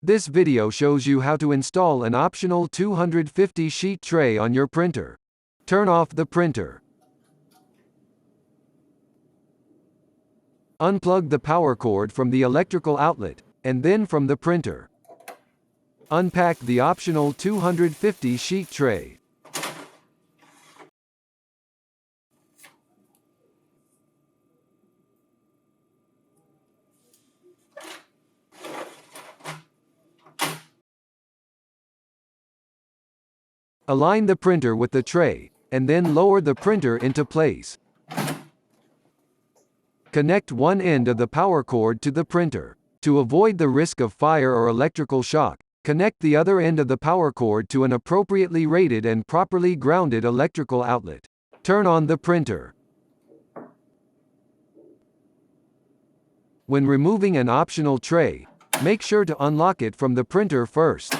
This video shows you how to install an optional 250 sheet tray on your printer. Turn off the printer. Unplug the power cord from the electrical outlet, and then from the printer. Unpack the optional 250 sheet tray. Align the printer with the tray, and then lower the printer into place. Connect one end of the power cord to the printer. To avoid the risk of fire or electrical shock, connect the other end of the power cord to an appropriately rated and properly grounded electrical outlet. Turn on the printer. When removing an optional tray, make sure to unlock it from the printer first.